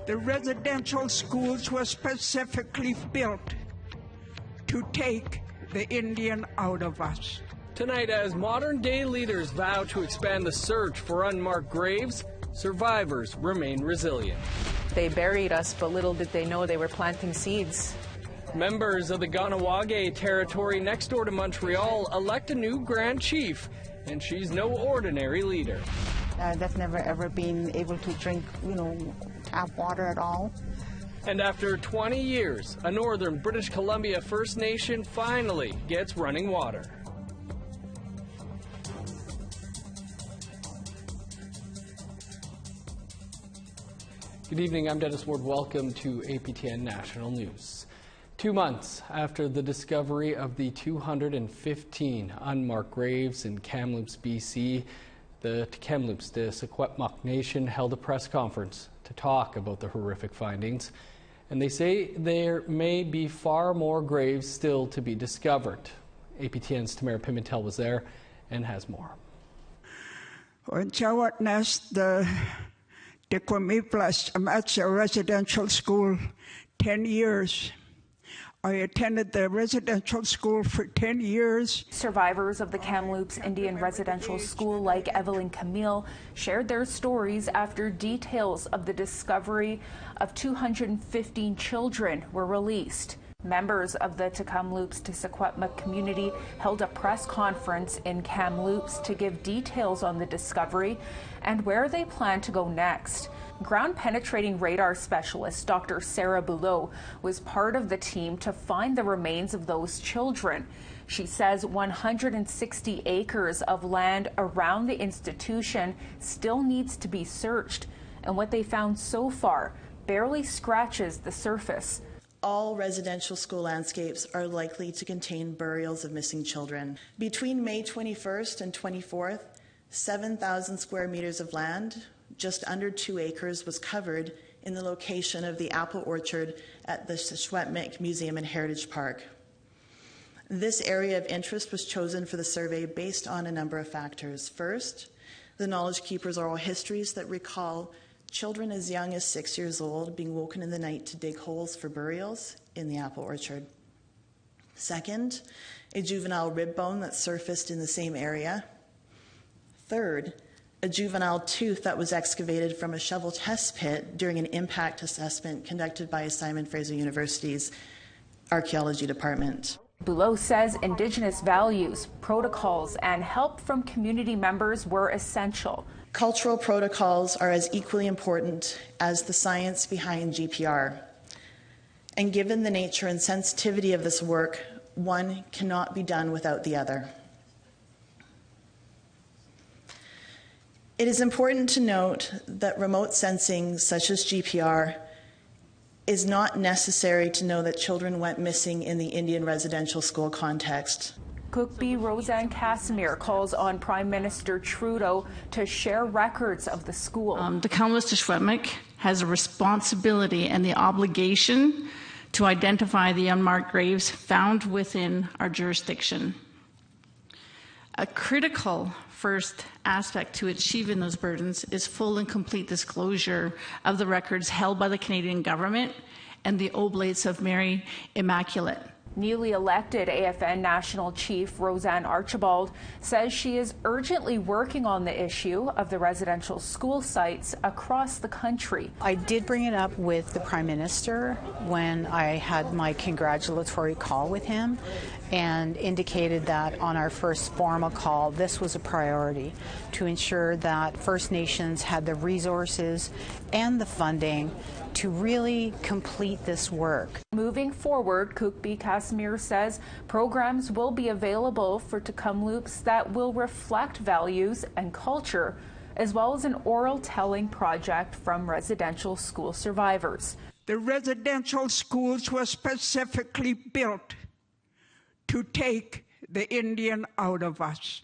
The residential schools were specifically built to take the Indian out of us. Tonight, as modern-day leaders vow to expand the search for unmarked graves, survivors remain resilient. They buried us, but little did they know they were planting seeds. Members of the Kahnawake territory next door to Montreal elect a new Grand Chief, and she's no ordinary leader. They've never ever been able to drink, tap water at all. And after 20 years, a northern British Columbia First Nation finally gets running water. Good evening, I'm Dennis Ward. Welcome to APTN National News. 2 months after the discovery of the 215 unmarked graves in Kamloops, BC, the Tk'emlúps, the Secwépemc Nation, held a press conference to talk about the horrific findings. And they say there may be far more graves still to be discovered. APTN's Tamara Pimentel was there and has more. Tk'emlúps, I'm at a residential school 10 years. I attended the residential school for 10 years. Survivors of the Kamloops Indian Residential School, like Evelyn Camille, shared their stories after details of the discovery of 215 children were released. Members of the Tk'emlúps to Secwépemc community held a press conference in Kamloops to give details on the discovery and where they plan to go next. Ground-penetrating radar specialist Dr. Sarah Boulot was part of the team to find the remains of those children. She says 160 acres of land around the institution still needs to be searched, and what they found so far barely scratches the surface. All residential school landscapes are likely to contain burials of missing children. Between May 21st and 24th, 7,000 square meters of land, just under 2 acres, was covered in the location of the apple orchard at the Secwépemc Museum and Heritage Park. This area of interest was chosen for the survey based on a number of factors. First, the Knowledge Keepers' oral histories that recall children as young as 6 years old being woken in the night to dig holes for burials in the apple orchard. Second, a juvenile rib bone that surfaced in the same area. Third, a juvenile tooth that was excavated from a shovel test pit during an impact assessment conducted by Simon Fraser University's archaeology department. Boulot says Indigenous values, protocols, and help from community members were essential. Cultural protocols are as equally important as the science behind GPR. And given the nature and sensitivity of this work, one cannot be done without the other. It is important to note that remote sensing, such as GPR, is not necessary to know that children went missing in the Indian residential school context. Cookbee Roseanne Casimir calls on Prime Minister Trudeau to share records of the school. The Kamloops to Secwépemc has a responsibility and the obligation to identify the unmarked graves found within our jurisdiction. A critical first aspect to achieving those burdens is full and complete disclosure of the records held by the Canadian government and the Oblates of Mary Immaculate. Newly elected AFN National Chief Roseanne Archibald says she is urgently working on the issue of the residential school sites across the country. I did bring it up with the Prime Minister when I had my congratulatory call with him and indicated that on our first formal call, this was a priority to ensure that First Nations had the resources and the funding to really complete this work. Moving forward, Cookbee Casimir says programs will be available for Tk'emlúps that will reflect values and culture, as well as an oral telling project from residential school survivors. The residential schools were specifically built to take the Indian out of us,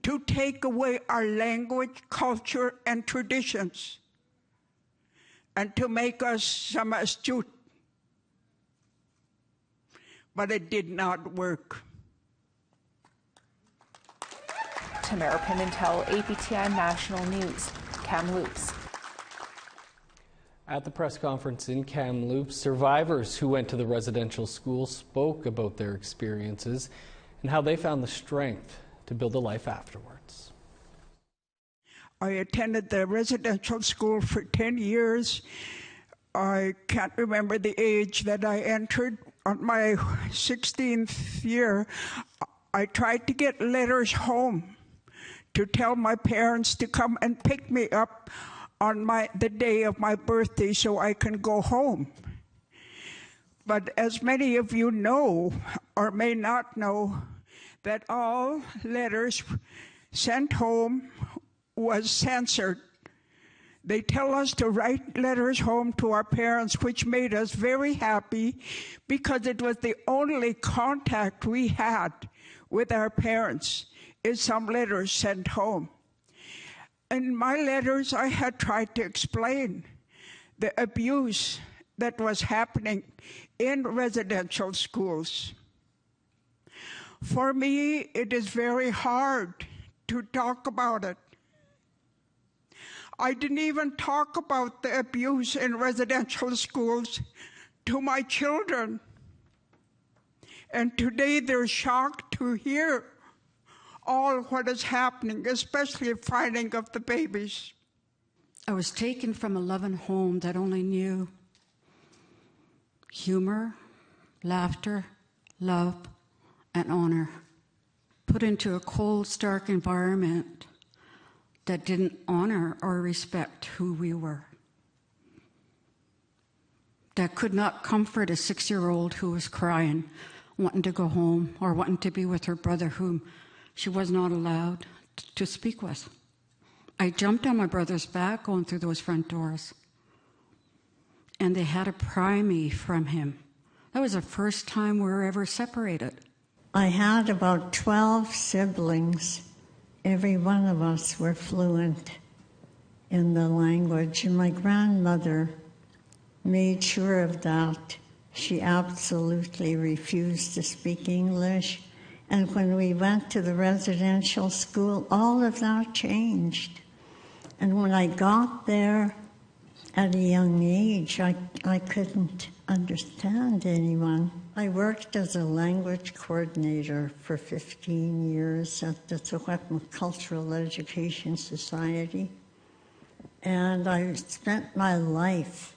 to take away our language, culture, and traditions, and to make us some astute. But it did not work. Tamara Pimentel, APTN National News, Kamloops. At the press conference in Kamloops, survivors who went to the residential school spoke about their experiences and how they found the strength to build a life afterwards. I attended the residential school for 10 years. I can't remember the age that I entered. On my 16th year, I tried to get letters home to tell my parents to come and pick me up on the day of my birthday so I can go home. But as many of you know, or may not know, that all letters sent home was censored. They tell us to write letters home to our parents, which made us very happy because it was the only contact we had with our parents, is some letters sent home. In my letters, I had tried to explain the abuse that was happening in residential schools. For me, it is very hard to talk about it. I didn't even talk about the abuse in residential schools to my children. And today they're shocked to hear all what is happening, especially finding of the babies. I was taken from a loving home that only knew humor, laughter, love, and honor, put into a cold, stark environment that didn't honor or respect who we were, that could not comfort a 6-year-old who was crying, wanting to go home, or wanting to be with her brother whom she was not allowed to speak with. I jumped on my brother's back going through those front doors, and they had to pry me from him. That was the first time we were ever separated. I had about 12 siblings. Every one of us were fluent in the language, and my grandmother made sure of that. She absolutely refused to speak English. And when we went to the residential school, all of that changed. And when I got there at a young age, I couldn't understand anyone. I worked as a language coordinator for 15 years at the Secwépemc Cultural Education Society. And I spent my life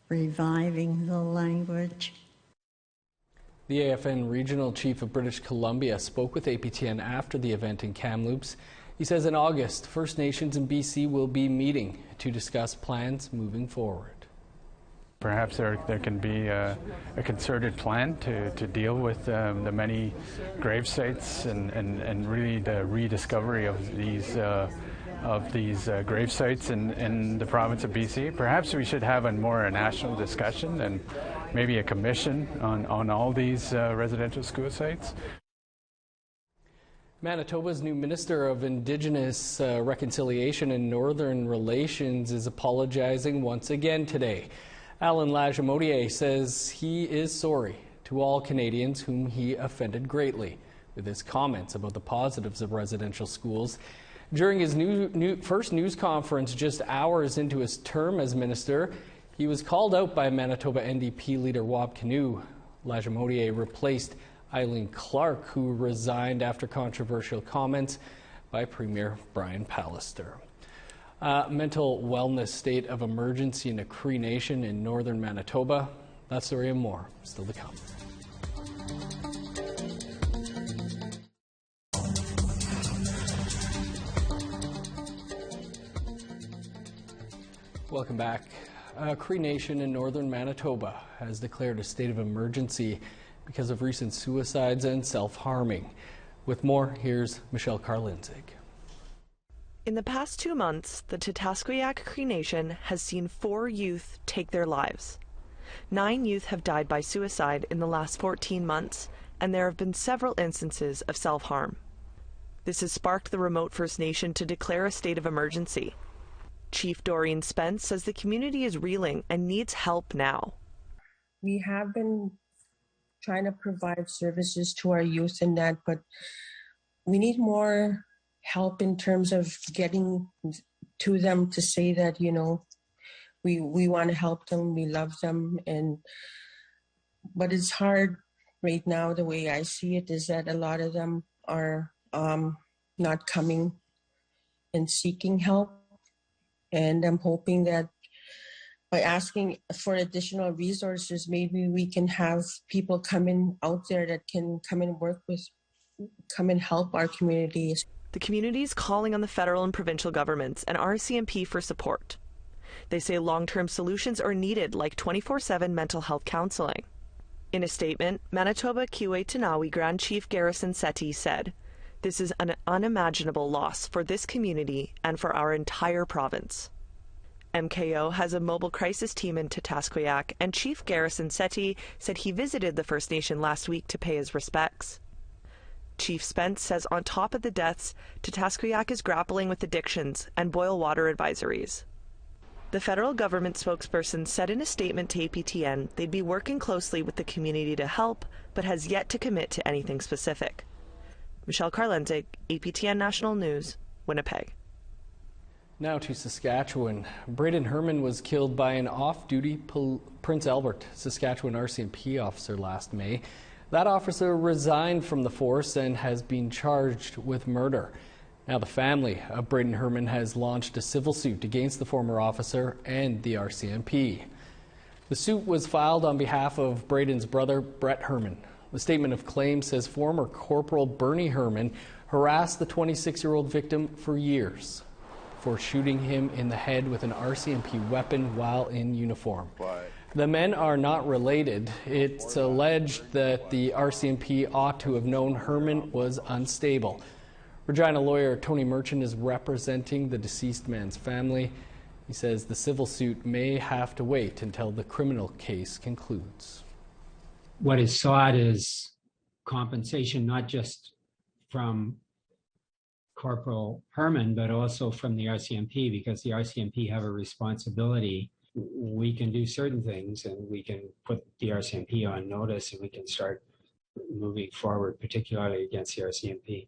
reviving the language. The AFN Regional Chief of British Columbia spoke with APTN after the event in Kamloops. He says in August, First Nations in BC will be meeting to discuss plans moving forward. Perhaps there can be a concerted plan to deal with the many grave sites and really the rediscovery of these grave sites in the province of BC. Perhaps we should have a more national discussion and maybe a commission on all these residential school sites. Manitoba's new Minister of Indigenous Reconciliation and Northern Relations is apologizing once again today. Alan Lajamodier says he is sorry to all Canadians whom he offended greatly with his comments about the positives of residential schools. During his first news conference just hours into his term as minister, he was called out by Manitoba NDP leader Wab Kinew. Lajamodier replaced Eileen Clark, who resigned after controversial comments by Premier Brian Pallister. Mental wellness state of emergency in the Cree Nation in northern Manitoba. That story and more still to come. Welcome back. Cree Nation in northern Manitoba has declared a state of emergency because of recent suicides and self-harming. With more, here's Michelle Karlinzig. In the past 2 months, the Tk'emlúps Cree Nation has seen 4 youth take their lives. 9 youth have died by suicide in the last 14 months, and there have been several instances of self-harm. This has sparked the remote First Nation to declare a state of emergency. Chief Doreen Spence says the community is reeling and needs help now. We have been trying to provide services to our youth in that, but we need more help in terms of getting to them to say that, you know, we want to help them, we love them, but it's hard right now. The way I see it is that a lot of them are not coming and seeking help, and I'm hoping that by asking for additional resources, maybe we can have people coming out there that can come and help our communities. The community is calling on the federal and provincial governments and RCMP for support. They say long-term solutions are needed, like 24/7 mental health counseling. In a statement, Manitoba Kiiwetinawi Grand Chief Garrison Setti said, "This is an unimaginable loss for this community and for our entire province." MKO has a mobile crisis team in Tk'emlúps, and Chief Garrison Setti said he visited the First Nation last week to pay his respects. Chief Spence says on top of the deaths, Tk'emlúps is grappling with addictions and boil water advisories. The federal government spokesperson said in a statement to APTN they'd be working closely with the community to help, but has yet to commit to anything specific. Michelle Karlenzig, APTN National News, Winnipeg. Now to Saskatchewan. Braden Herman was killed by an off-duty Prince Albert, Saskatchewan RCMP officer last May. That officer resigned from the force and has been charged with murder. Now the family of Braden Herman has launched a civil suit against the former officer and the RCMP. The suit was filed on behalf of Braden's brother, Brett Herman. The statement of claim says former Corporal Bernie Herman harassed the 26-year-old victim for years for shooting him in the head with an RCMP weapon while in uniform. The men are not related. It's alleged that the RCMP ought to have known Herman was unstable. Regina lawyer Tony Merchant is representing the deceased man's family. He says the civil suit may have to wait until the criminal case concludes. What is sought is compensation, not just from Corporal Herman, but also from the RCMP, because the RCMP have a responsibility. We can do certain things and we can put the RCMP on notice and we can start moving forward, particularly against the RCMP.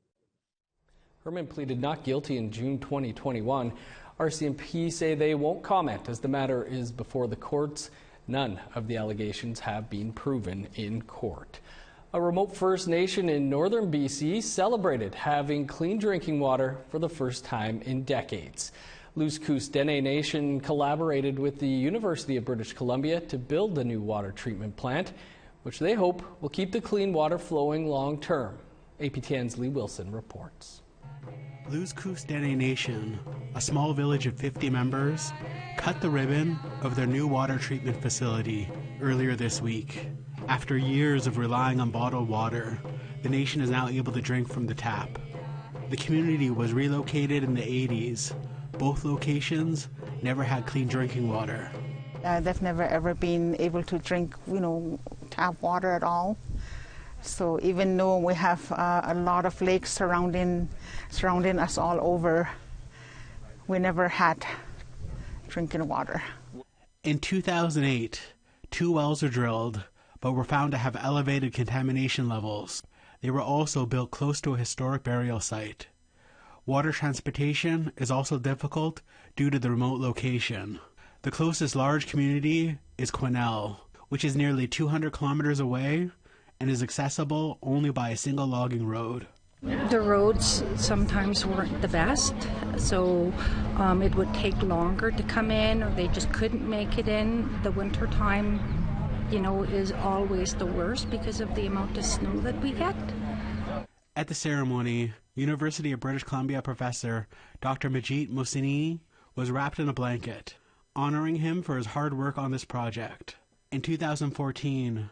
Herman pleaded not guilty in June 2021. RCMP say they won't comment as the matter is before the courts. None of the allegations have been proven in court. A remote First Nation in northern BC celebrated having clean drinking water for the first time in decades. APTN Nation collaborated with the University of British Columbia to build the new water treatment plant, which they hope will keep the clean water flowing long term. APTN's Lee Wilson reports. Tk'emlúps Nation, a small village of 50 members, cut the ribbon of their new water treatment facility earlier this week. After years of relying on bottled water, the nation is now able to drink from the tap. The community was relocated in the 80s. Both locations never had clean drinking water. They've never ever been able to drink, tap water at all. So even though we have a lot of lakes surrounding us all over, we never had drinking water. In 2008, 2 wells were drilled, but were found to have elevated contamination levels. They were also built close to a historic burial site. Water transportation is also difficult due to the remote location. The closest large community is Quesnel, which is nearly 200 kilometers away and is accessible only by a single logging road. The roads sometimes weren't the best, so it would take longer to come in, or they just couldn't make it in. The winter time, is always the worst because of the amount of snow that we get. At the ceremony, University of British Columbia professor Dr. Majit Mohseni was wrapped in a blanket, honoring him for his hard work on this project. In 2014,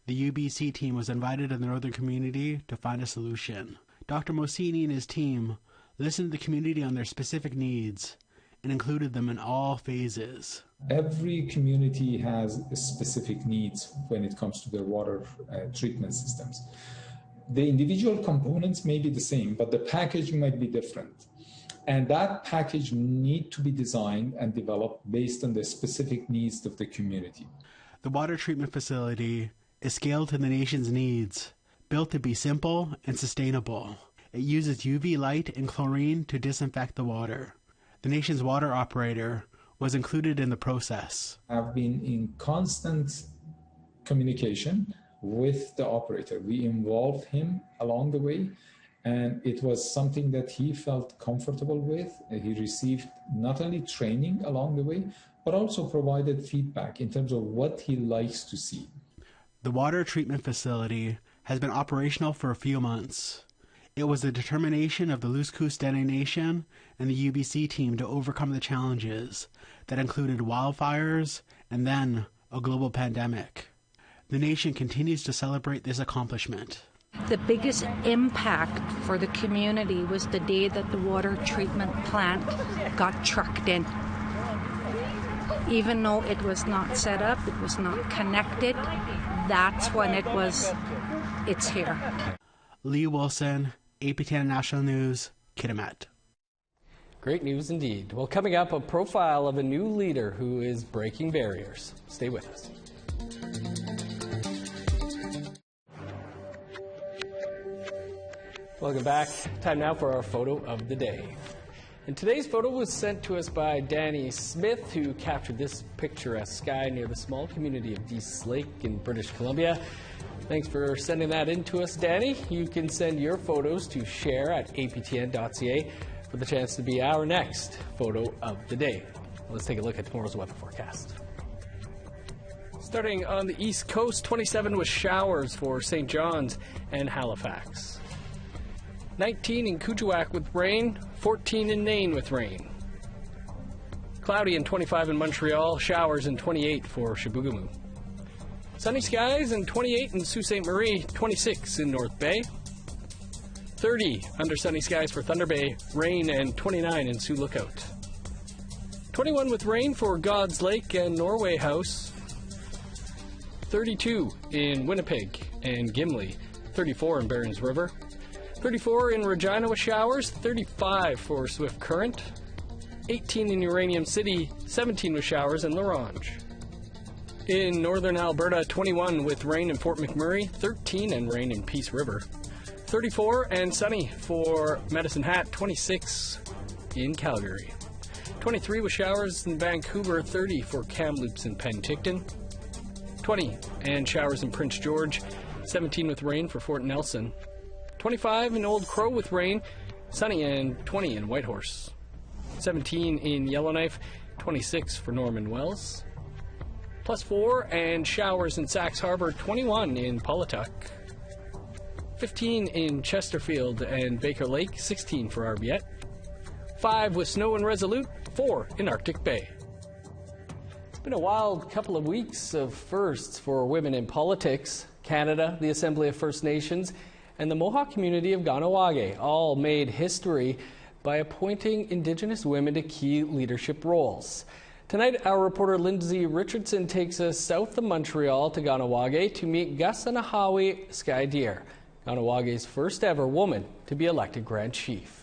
the UBC team was invited to the northern community to find a solution. Dr. Mohseni and his team listened to the community on their specific needs and included them in all phases. Every community has specific needs when it comes to their water treatment systems. The individual components may be the same, but the package might be different. And that package need to be designed and developed based on the specific needs of the community. The water treatment facility is scaled to the nation's needs, built to be simple and sustainable. It uses UV light and chlorine to disinfect the water. The nation's water operator was included in the process. I've been in constant communication with the operator. We involved him along the way, and it was something that he felt comfortable with. He received not only training along the way, but also provided feedback in terms of what he likes to see. The water treatment facility has been operational for a few months. It was the determination of the APTN Nation and the UBC team to overcome the challenges that included wildfires and then a global pandemic. The nation continues to celebrate this accomplishment. The biggest impact for the community was the day that the water treatment plant got trucked in. Even though it was not set up, it was not connected, that's when it's here. Lee Wilson, APTN National News, Tk'emlúps. Great news indeed. Well, coming up, a profile of a new leader who is breaking barriers. Stay with us. Welcome back. Time now for our photo of the day. And today's photo was sent to us by Danny Smith, who captured this picturesque sky near the small community of Dease Lake in British Columbia. Thanks for sending that in to us, Danny. You can send your photos to share@aptn.ca for the chance to be our next photo of the day. Let's take a look at tomorrow's weather forecast. Starting on the east coast, 27 with showers for St. John's and Halifax. 19 in Kuujjuaq with rain, 14 in Nain with rain. Cloudy and 25 in Montreal, showers and 28 for Chibougamau. Sunny skies and 28 in Sault Ste. Marie, 26 in North Bay. 30 under sunny skies for Thunder Bay, rain and 29 in Sioux Lookout. 21 with rain for God's Lake and Norway House. 32 in Winnipeg and Gimli, 34 in Barons River. 34 in Regina with showers, 35 for Swift Current, 18 in Uranium City, 17 with showers in La Ronge. In northern Alberta, 21 with rain in Fort McMurray, 13 and rain in Peace River, 34 and sunny for Medicine Hat, 26 in Calgary, 23 with showers in Vancouver, 30 for Kamloops and Penticton, 20 and showers in Prince George, 17 with rain for Fort Nelson, 25 in Old Crow with rain, sunny and 20 in Whitehorse. 17 in Yellowknife, 26 for Norman Wells. +4 and showers in Sax Harbor, 21 in Paulatuck. 15 in Chesterfield and Baker Lake, 16 for Arbiette. 5 with snow in Resolute, 4 in Arctic Bay. It's been a wild couple of weeks of firsts for women in politics. Canada, the Assembly of First Nations, and the Mohawk community of Kahnawake all made history by appointing Indigenous women to key leadership roles. Tonight, our reporter Lindsay Richardson takes us south of Montreal to Kahnawake to meet Gasanahawi Sky Deer, Kahnawake's first ever woman to be elected Grand Chief.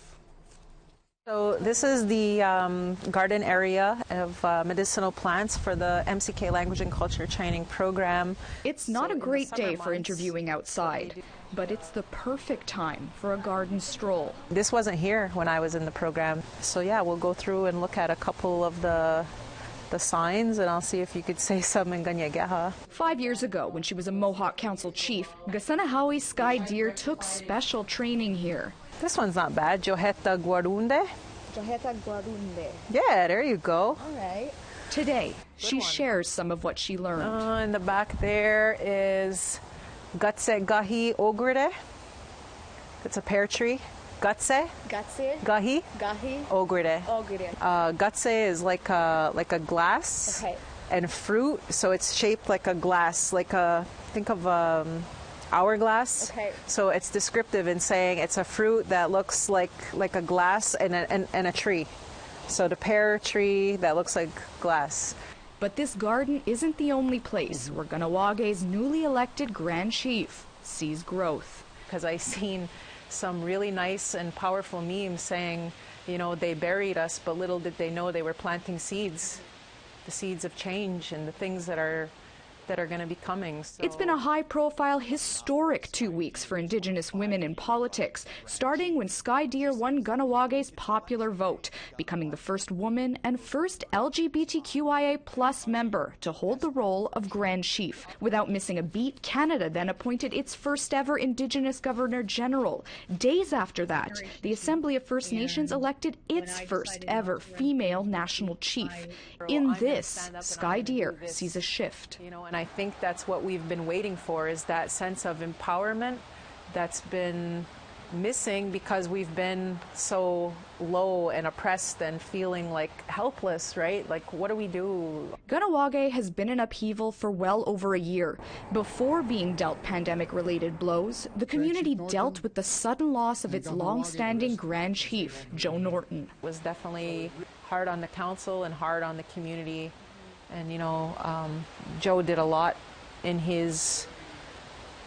So this is the garden area of medicinal plants for the MCK Language and Culture Training Program. It's not a great day for interviewing outside, but it's the perfect time for a garden stroll. This wasn't here when I was in the program. So yeah, we'll go through and look at a couple of the signs, and I'll see if you could say some in Ganyageha. 5 years ago, when she was a Mohawk Council chief, Gasanahawi Sky Deer took special training here. This one's not bad. Joheta Guarunde. Joheta Guarunde. Yeah, there you go. All right. Today, she shares some of what she learned. In the back there is Gatse Gahi Ogrede. It's a pear tree. Gatse. Gatse. Gahi. Gahi. Ogrede. Ogrede. Gatse is like a glass. Okay. And fruit, so it's shaped like a glass, think of hourglass. Okay. So it's descriptive in saying it's a fruit that looks like a glass and a tree. So the pear tree that looks like glass. But this garden isn't the only place where Kahnawake's newly elected Grand Chief sees growth. Because I seen some really nice and powerful memes saying, you know, they buried us, but little did they know they were planting seeds. The seeds of change and the things that are that are going to be coming. So. It's been a high-profile, historic 2 weeks for Indigenous women in politics, starting when Sky Deer won Kahnawake popular vote, becoming the first woman and first LGBTQIA+ member to hold the role of Grand Chief. Without missing a beat, Canada then appointed its first ever Indigenous Governor General. Days after that, the Assembly of First Nations elected its first ever female national chief. In this, Sky Deer sees a shift. You know, and I think that's what we've been waiting for, is that sense of empowerment that's been missing because we've been so low and oppressed and feeling like helpless, right? Like, what do we do? Kahnawake has been in upheaval for well over a year. Before being dealt pandemic-related blows, the community dealt with the sudden loss of its long-standing Grand Chief, Joe Norton. It was definitely hard on the council and hard on the community. And, you know, Joe did a lot in his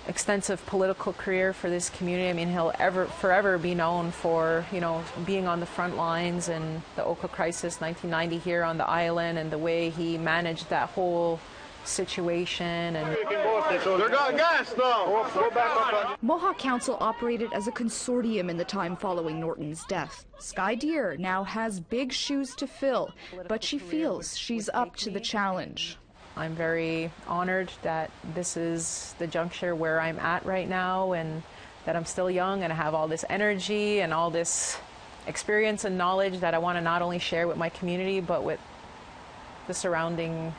extensive political career for this community. I mean, he'll forever be known for, you know, being on the front lines in the Oka crisis, 1990 here on the island, and the way he managed that whole situation. And Mohawk Council operated as a consortium in the time following Norton's death. Sky Deer now has big shoes to fill, but she feels she's up to the challenge. I'm very honored that this is the juncture where I'm at right now, and that I'm still young and I have all this energy and all this experience and knowledge that I want to not only share with my community but with the surrounding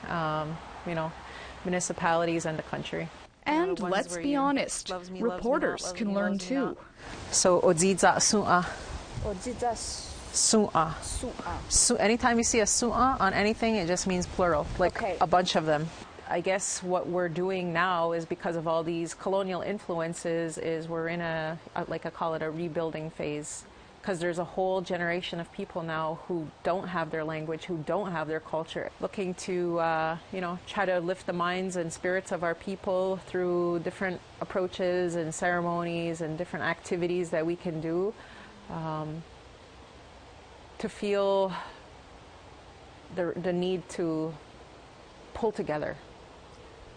you know, municipalities and the country. And let's be honest, reporters can learn too. So Odziza Su'a. Su'a. Anytime you see a su'a on anything, it just means plural, like a bunch of them. I guess what we're doing now is, because of all these colonial influences, is we're in I call it a rebuilding phase, because there's a whole generation of people now who don't have their language, who don't have their culture, looking to you know, try to lift the minds and spirits of our people through different approaches and ceremonies and different activities that we can do. To feel the need to pull together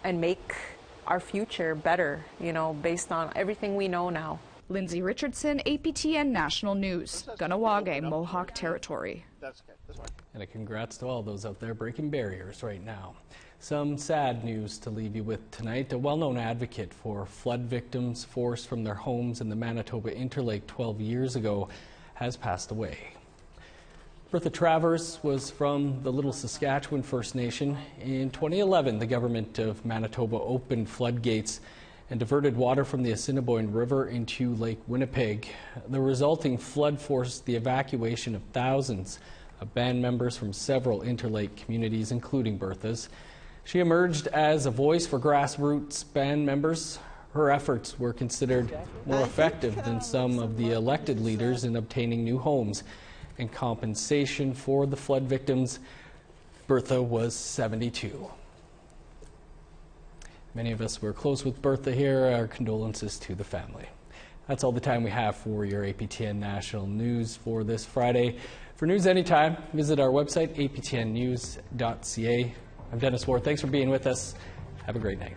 and make our future better, you know, based on everything we know now. Lindsay Richardson, APTN National News, Kahnawake, Mohawk Territory. And a congrats to all those out there breaking barriers right now. Some sad news to leave you with tonight. A well-known advocate for flood victims forced from their homes in the Manitoba Interlake 12 years ago has passed away. Bertha Travers was from the Little Saskatchewan First Nation. In 2011, the government of Manitoba opened floodgates and diverted water from the Assiniboine River into Lake Winnipeg. The resulting flood forced the evacuation of thousands of band members from several Interlake communities, including Bertha's. She emerged as a voice for grassroots band members. Her efforts were considered more effective than some of the elected leaders in obtaining new homes and compensation for the flood victims. Bertha was 72. Many of us were close with Bertha here. Our condolences to the family. That's all the time we have for your APTN National News for this Friday. For news anytime, visit our website, aptnnews.ca. I'm Dennis Ward. Thanks for being with us. Have a great night.